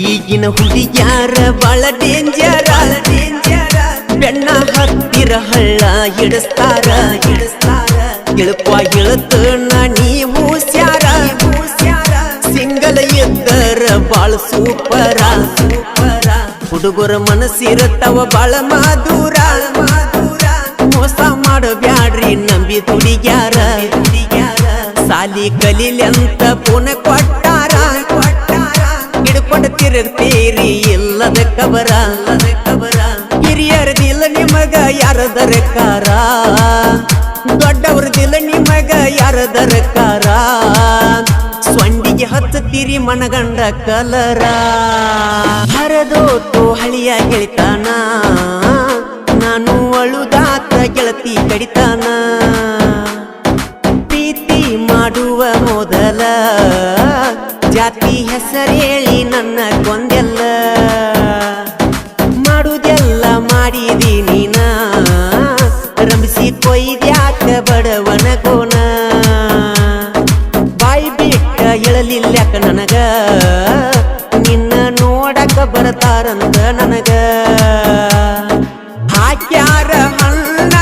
ಈಗಿನ ಹುಡುಗ್ಯಾರ ಬಾಳ ಡೇಂಜರ ಬೆಣ್ಣ ಹತ್ತಿರ ಹಳ್ಳ ಹಿಡಿಸ್ತಾರ ಇಳಪ್ಪ ಇಳತನ ನೀವು ಸ್ಯಾರ ಸಿಂಗಲ್ ಇದ್ದರ ಬಾಳ ಸೂಪರ ಹುಡುಗರ ಮನಸ್ಸಿರತ್ತವ ಬಾಳ ಮಾದೂರ ಮೋಸ ಮಾಡಬ್ಯಾಡ್ರಿ ನಂಬಿ ಹುಡುಗ್ಯಾರ ಸಾಲಿ ಕಲಿಲೆಂತ ಪುನ ಕೊಟ್ಟಾರ ಹಿಡ್ಕೊಂಡು ತಿರುಗ್ತೀರಿ ಇಲ್ಲದ ಕಬರ ಹಿರಿಯರದಿಲ್ಲ ನಿಮಗ ಯಾರದರ ಕಾರ ದೊಡ್ಡವ್ರದಿಲ್ಲ ನಿಮಗ ಯಾರದರ ಕಾರ ಸೊಂಡಿಗೆ ಹಚ್ಚತೀರಿ ಮನಗಂಡ ಕಲರ ಹರದೋತು ಹಳಿಯ ಗೆಳಿತಾನ ನಾನು ಅಳುದಾತ ಗೆಳತಿ ಕಡಿತಾನ ಪ್ರೀತಿ ಮಾಡುವ ಮೊದಲ ಜಾತಿ ಹೆಸರೇಳಿ ನನ್ನ ಕೊಂದೆಲ್ಲ ಮಾಡುದೆಲ್ಲ ಮಾಡಿದಿ ನೀನ ರಂಭಿಸಿ ಕೊಯ್ದ್ಯಾಕ ಬಡವನ ಕೋನ ಬಾಯಿ ಬಿಟ್ಟ ಇಳಲಿಲ್ಯಾಕ ನನಗ ನಿನ್ನ ನೋಡಕ ಬರ್ತಾರಂತ ನನಗ ಹಾಕ್ಯಾರ ಹಣ್ಣ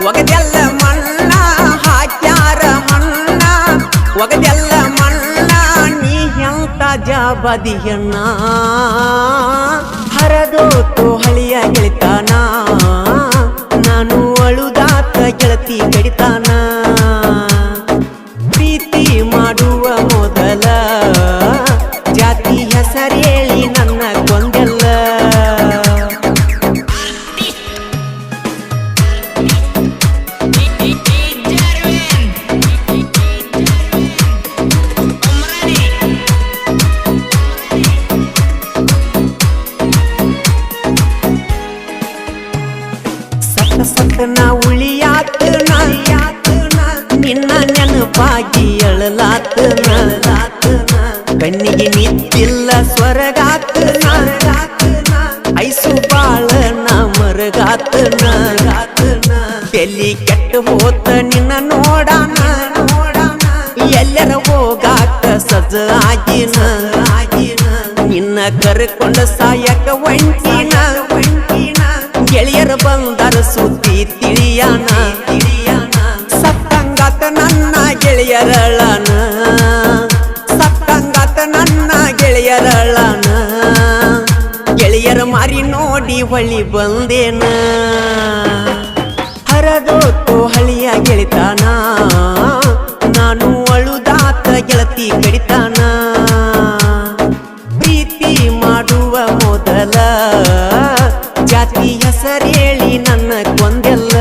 ಒಗದೆಲ್ಲ ಮಣ್ಣ ಹಾಕ್ಯಾರ ಮಣ್ಣ ಒಗದೆಲ್ಲ ಮಣ್ಣ ನೀ ಎಂತ ಜಾಬದಿಯಣ್ಣ ಹರದೋತು ಹಳಿಯ ಗೆಳಿತಾನ ನಾನು ಅಳುದಾತ ಗೆಳತಿ ಕಡಿತಾನ ಪ್ರೀತಿ ಮಾಡುವ ಮೊದಲ ಜಾತಿ ಹೆಸರೇಳಿ ನನ್ನ ಕೊಂದೆಲ್ಲ ಸತ್ತನ ಉಳಿಯಾತನ ನಿನ್ನ ನೆನಪಾಗಿ ಅಳಲಾತನ ಕಣ್ಣಿಗೆ ನಿತ್ತಿಲ್ಲ ಸ್ವರಗಾತನ ಐಸು ಬಾಳ ಮರಗಾತನ ತೆಲಿ ಕೆಟ್ಟ ಹೋತ ನಿನ್ನ ನೋಡಾನ ಎಲ್ಲರ ಹೋಗಾಕ ಸಜ ಆಗಿನ ನಿನ್ನ ಕರ್ಕೊಂಡ ಸಾಯಕ ಒಂಟಿನ ಗೆಳೆಯರ ಬಂದರ ಸುದ್ದಿ ತಿಳಿಯಾನ ಸತ್ತಂಗಾತ ನನ್ನ ಗೆಳೆಯರಳನ ಸತ್ತಂಗಾತ ನನ್ನ ಗೆಳೆಯರಳನ ಗೆಳೆಯರ ಮಾರಿ ನೋಡಿ ಹೊಳಿ ಬಂದೇನ ಹರದೋತು ಹಳಿಯ ಗೆಳಿತಾನ ನಾನು ಅಳುದಾತ ಗೆಳತಿ ಕಡಿತಾನ ಪ್ರೀತಿ ಮಾಡುವ ಮೊದಲ ಜಾತಿ ಹೆಸರೇಳಿ ನನ್ನ ಕೊಂದೆಲ್ಲ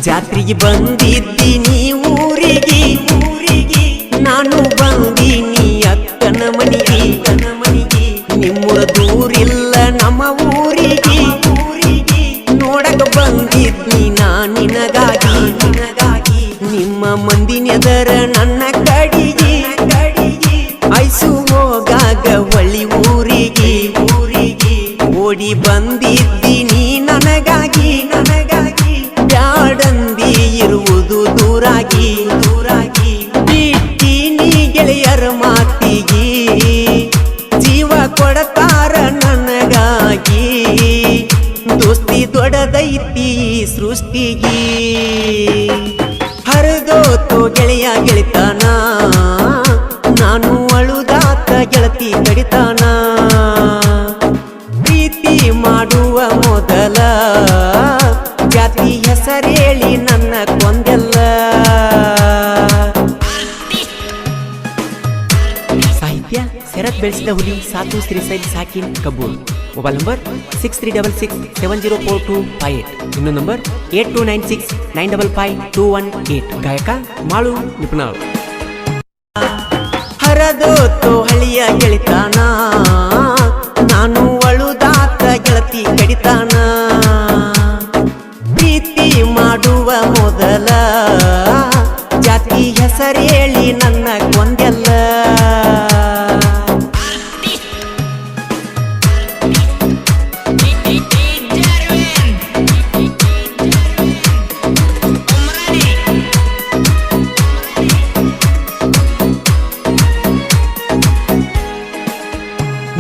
ಜಾತ್ರೆಗೆ ಬಂದಿದ್ದೀನಿ ಊರಿಗೆ ನಾನು ಬಂದೀನಿ ಅಕ್ಕನ ಮನಿಗೆ ನಿಮ್ಮೂರ ದೂರಿಲ್ಲ ನಮ್ಮ ಊರಿಗೆ ನೋಡಕ ಬಂದಿದ್ನಿ ನಾ ನಿನಗಾಗಿ ನಿಮ್ಮ ಮಂದಿನೆದರ ನನ್ನ ಕಡಿಗೆ ಐಸು ಹೋಗಾಗ ಹೊಳಿ ಊರಿಗೆ ಓಡಿ ಬಂದಿದ್ದೀನಿ ನನಗಾಗಿ ಬ್ಯಾಡಂದಿ ಇರುವುದು ದೂರಾಗಿ ಬಿಟ್ಟೀನಿ ಗೆಳೆಯರ ಮಾತಿಗೆ ಜೀವ ಕೊಡತಾರ ನನಗಾಗಿ ದೋಸ್ತಿ ದೊಡ್ಡದೈತಿ ಸೃಷ್ಟಿಗೆ ಹರಿದೋತು ಗೆಳೆಯ ಗೆಳಿತಾನ ನಾನು ಅಳುದಾತ ಗೆಳತಿ ಕಡಿತಾನ ಪ್ರೀತಿ ಮಾಡುವ ಮೊದಲ ಜಾತಿ ಹೆಸರೇಳಿ ನನ್ನ ಕೊಂದೆಲ್ಲ ಸಾಹಿತ್ಯ ಶರತ್ ಬೆಳೆಸಿದ ಹುಲಿ ಸಾತು ಶ್ರೀ ಸೈದ್ ಸಾಕಿನ್ ಕಬೂಲ್ ಮೊಬೈಲ್ ನಂಬರ್ 6366704258 ಇನ್ನೊಂದು ನಂಬರ್ 8296955218 ಗಾಯಕ ಮಾಳು ನಿಪುಣಾಳ್ ಹರದೋತು ಹಳಿಯ ಗೆಳಿತಾನ ನಾನು ಅಳುದಾತ ಗೆಳತಿ ಕಡಿತಾನ ಪ್ರೀತಿ ಮಾಡುವ ಮೊದಲ ಜಾತಿ ಹೆಸರೇಳಿ ನನ್ನ ಕೊಂದೆಲ್ಲ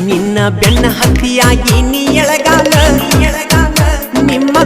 ನಿನ್ನ ಬೆನ್ನ ಹತ್ತಿಯಾಗಿ ನೀ ಎಳಗಾಲ ನಿಮ್ಮಂತ